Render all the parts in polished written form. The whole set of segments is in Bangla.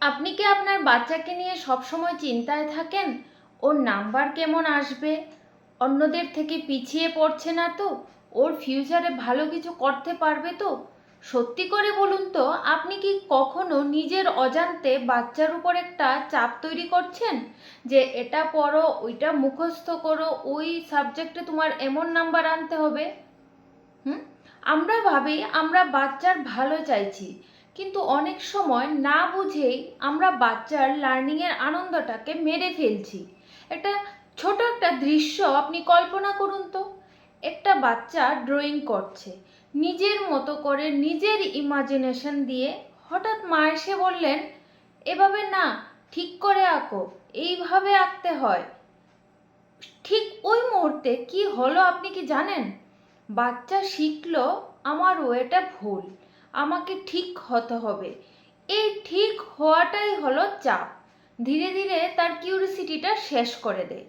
আপনি কি আপনার বাচ্চাকে নিয়ে সবসময় চিন্তায় থাকেন? ওর নাম্বার কেমন আসবে? অন্যদের থেকে পিছিয়ে পড়ছে না তো? ওর ফিউচারে ভালো কিছু করতে পারবে তো? সত্যি করে বলুন তো, আপনি কি কখনো নিজের অজান্তে বাচ্চার উপর একটা চাপ তৈরি করছেন যে এটা পড়ো, ওইটা মুখস্থ করো, ওই সাবজেক্টে তোমার এমন নাম্বার আনতে হবে? হুম আমরা ভাবি আমরা বাচ্চার ভালো চাইছি, কিন্তু অনেক সময় না বুঝেই আমরা বাচ্চার লার্নিংয়ের আনন্দটাকে মেরে ফেলছি। একটা ছোট একটা দৃশ্য আপনি কল্পনা করুন তো। একটা বাচ্চা ড্রয়িং করছে নিজের মতো করে, নিজের ইমাজিনেশন দিয়ে। হঠাৎ মা এসে বললেন, এভাবে না, ঠিক করে আঁকো, এইভাবে আঁকতে হয়। ঠিক ওই মুহূর্তে কি হলো আপনি কি জানেন? বাচ্চা শিখলো আমার ওয়েটা ভুল, আমাকে ঠিক হতে হবে। এই ঠিক হওয়াটাই হলো চাপ। ধীরে ধীরে তার কিউরিসিটিটা শেষ করে দেয়।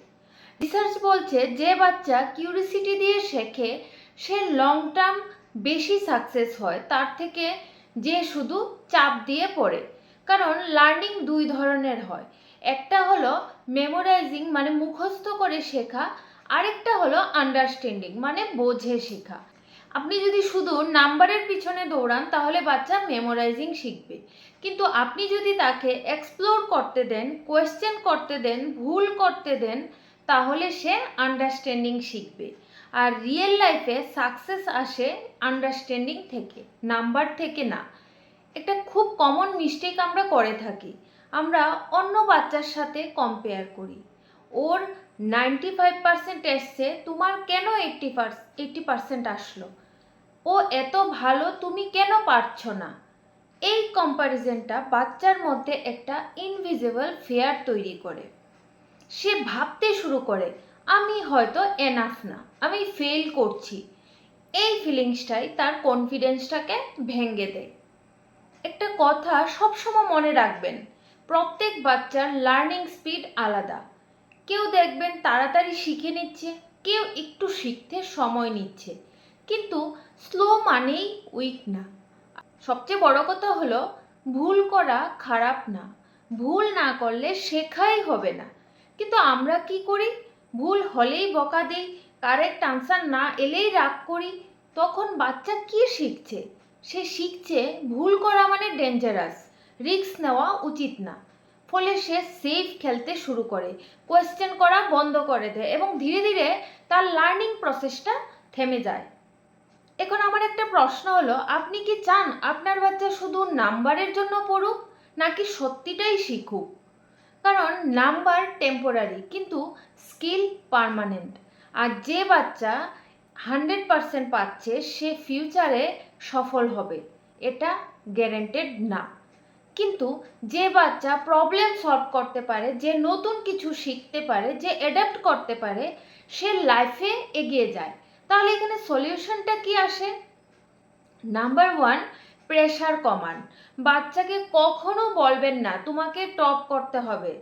রিসার্চ বলছে যে বাচ্চা কিউরিসিটি দিয়ে শেখে সে লং টার্ম বেশি সাকসেস হয় তার থেকে যে শুধু চাপ দিয়ে পড়ে। কারণ লার্নিং দুই ধরনের হয়। একটা হলো মেমোরাইজিং মানে মুখস্থ করে শেখা, আরেকটা হলো আন্ডারস্ট্যান্ডিং মানে বোঝে শেখা। আপনি যদি শুধু নাম্বারের পিছনে দৌড়ান তাহলে বাচ্চা মেমোরাইজিং শিখবে, কিন্তু আপনি যদি তাকে এক্সপ্লোর করতে দেন, কোয়েশ্চেন করতে দেন, ভুল করতে দেন, তাহলে সে আন্ডারস্ট্যান্ডিং শিখবে। আর রিয়েল লাইফে সাকসেস আসে আন্ডারস্ট্যান্ডিং থেকে, নাম্বার থেকে না। একটা খুব কমন মিস্টেক আমরা করে থাকি, আমরা অন্য বাচ্চার সাথে কম্পেয়ার করি। ওর 95% এসছে, তোমার কেন 80% আসলো? ও এত ভালো, তুমি কেন পারছো না? এই কম্প্যারিজনটা বাচ্চার মধ্যে একটা ইনভিজিবল ফিয়ার তৈরি করে। সে ভাবতে শুরু করে, আমি হয়তো এনাফ না, আমি ফেল করছি। এই ফিলিংসটাই তার কনফিডেন্সটাকে ভেঙে দেয়। একটা কথা সবসময় মনে রাখবেন, প্রত্যেক বাচ্চার লার্নিং স্পিড আলাদা। কেউ দেখবেন তাড়াতাড়ি শিখে নিচ্ছে, কেউ একটু শিখতে সময় নিচ্ছে। কিন্তু স্লো মানেই উইক না। সবচেয়ে বড় কথা হলো, ভুল করা খারাপ না, ভুল না করলে শেখাই হবে না। কিন্তু আমরা কি করি? ভুল হলেই বকা দিই, কারেক্ট আনসার না এলেই রাগ করি। তখন বাচ্চা কি শিখছে? সে শিখছে ভুল করা মানে ডেঞ্জারাস, রিস্ক নেওয়া উচিত না। ফলে সে সেফ খেলতে শুরু করে, কোয়েশ্চেন করা বন্ধ করে দেয় এবং ধীরে ধীরে তার লার্নিং প্রসেসটা থেমে যায়। এখন আমার একটা প্রশ্ন হলো, আপনি কি চান আপনার বাচ্চা শুধু নাম্বারের জন্য পড়ুক, নাকি সত্যিটাই শিখুক? কারণ নাম্বার টেম্পোরারি, কিন্তু স্কিল পার্মানেন্ট। আর যে বাচ্চা 100% পাচ্ছে সে ফিউচারে সফল হবে, এটা গ্যারেন্টেড না। কিন্তু যে বাচ্চা প্রবলেম সলভ করতে পারে, যে নতুন কিছু শিখতে পারে, যে অ্যাডাপ্ট করতে পারে, সে লাইফে এগিয়ে যায়। তাহলে এখানে সলিউশনটা কি আসে? নাম্বার ওয়ান, প্রেশার কমান। বাচ্চাকে কখনো বলবেন না তোমাকে টপ করতে হবে,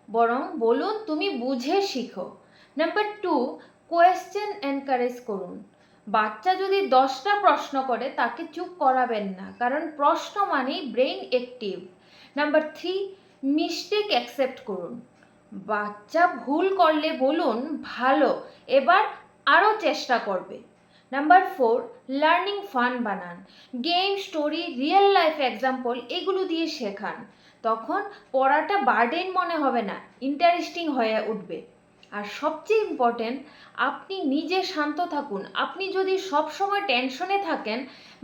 বরং বলুন তুমি বুঝে শিখো। নাম্বার টু, কোয়েশ্চেন এনকারেজ করুন। বাচ্চা যদি 10টা প্রশ্ন করে তাকে চুপ করাবেন না, কারণ প্রশ্ন মানেই brain active. Number three, mistake accept করুন। বাচ্চা ভুল করলে বলুন ভালো, এবার আরও চেষ্টা করবে। নাম্বার ফোর, লার্নিং ফান বানান। Game, story, real life example এগুলো দিয়ে শেখান। তখন পড়াটা বার্ডেন মনে হবে না, ইন্টারেস্টিং হয়ে উঠবে। আর সবচেয়ে ইম্পর্টেন্ট, আপনি নিজে শান্ত থাকুন। আপনি যদি সব সময় টেনশনে থাকেন,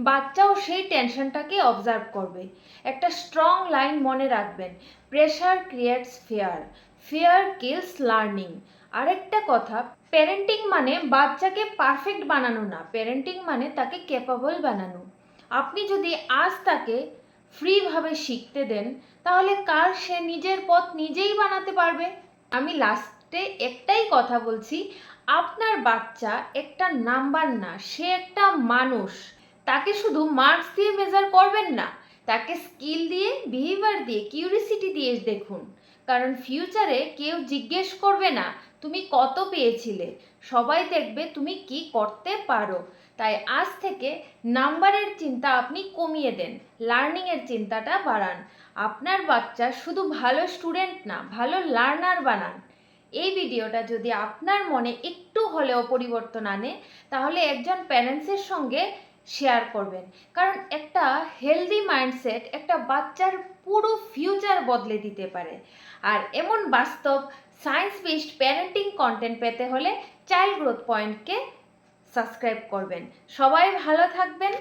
বাচ্চাও সেই টেনশনটাকে অবজার্ভ করবে। একটা স্ট্রং লাইন মনে রাখবেন, pressure creates fear, fear kills learning. আরেকটা কথা, প্যারেন্টিং মানে বাচ্চাকে পারফেক্ট বানানো না, প্যারেন্টিং মানে তাকে ক্যাপাবল বানানো। আপনি যদি আজ তাকে ফ্রিভাবে শিখতে দেন, তাহলে কাল সে নিজের পথ নিজেই বানাতে পারবে। আমি লাস্টে একটাই কথা বলছি, আপনার বাচ্চা একটা নাম্বার না, সে একটা মানুষ। তাকে শুধু মার্কস দিয়ে মেজার করবেন না, তাকে স্কিল দিয়ে, বিহেভিয়ার দিয়ে, কিউরিসিটি দিয়ে দেখুন। কারণ ফিউচারে কেউ জিজ্ঞেস করবে না তুমি কত পেয়েছিলে, সবাই দেখবে তুমি কি করতে পারো। তাই আজ থেকে নাম্বারের চিন্তা আপনি কমিয়ে দেন, লার্নিংয়ের চিন্তাটা বাড়ান। আপনার বাচ্চা শুধু ভালো স্টুডেন্ট না, ভালো লার্নার বানান। এই ভিডিওটা যদি আপনার মনে একটু হলেও পরিবর্তন আনে, তাহলে একজন প্যারেন্টসের সঙ্গে শেয়ার করবেন। কারণ একটা হেলদি মাইন্ডসেট একটা বাচ্চার পুরো ফিউচার বদলে দিতে পারে। আর এমন বাস্তব সায়েন্স বেসড প্যারেন্টিং কন্টেন্ট পেতে হলে চাইল্ড গ্রোথ পয়েন্টকে সাবস্ক্রাইব করবেন। সবাই ভালো থাকবেন।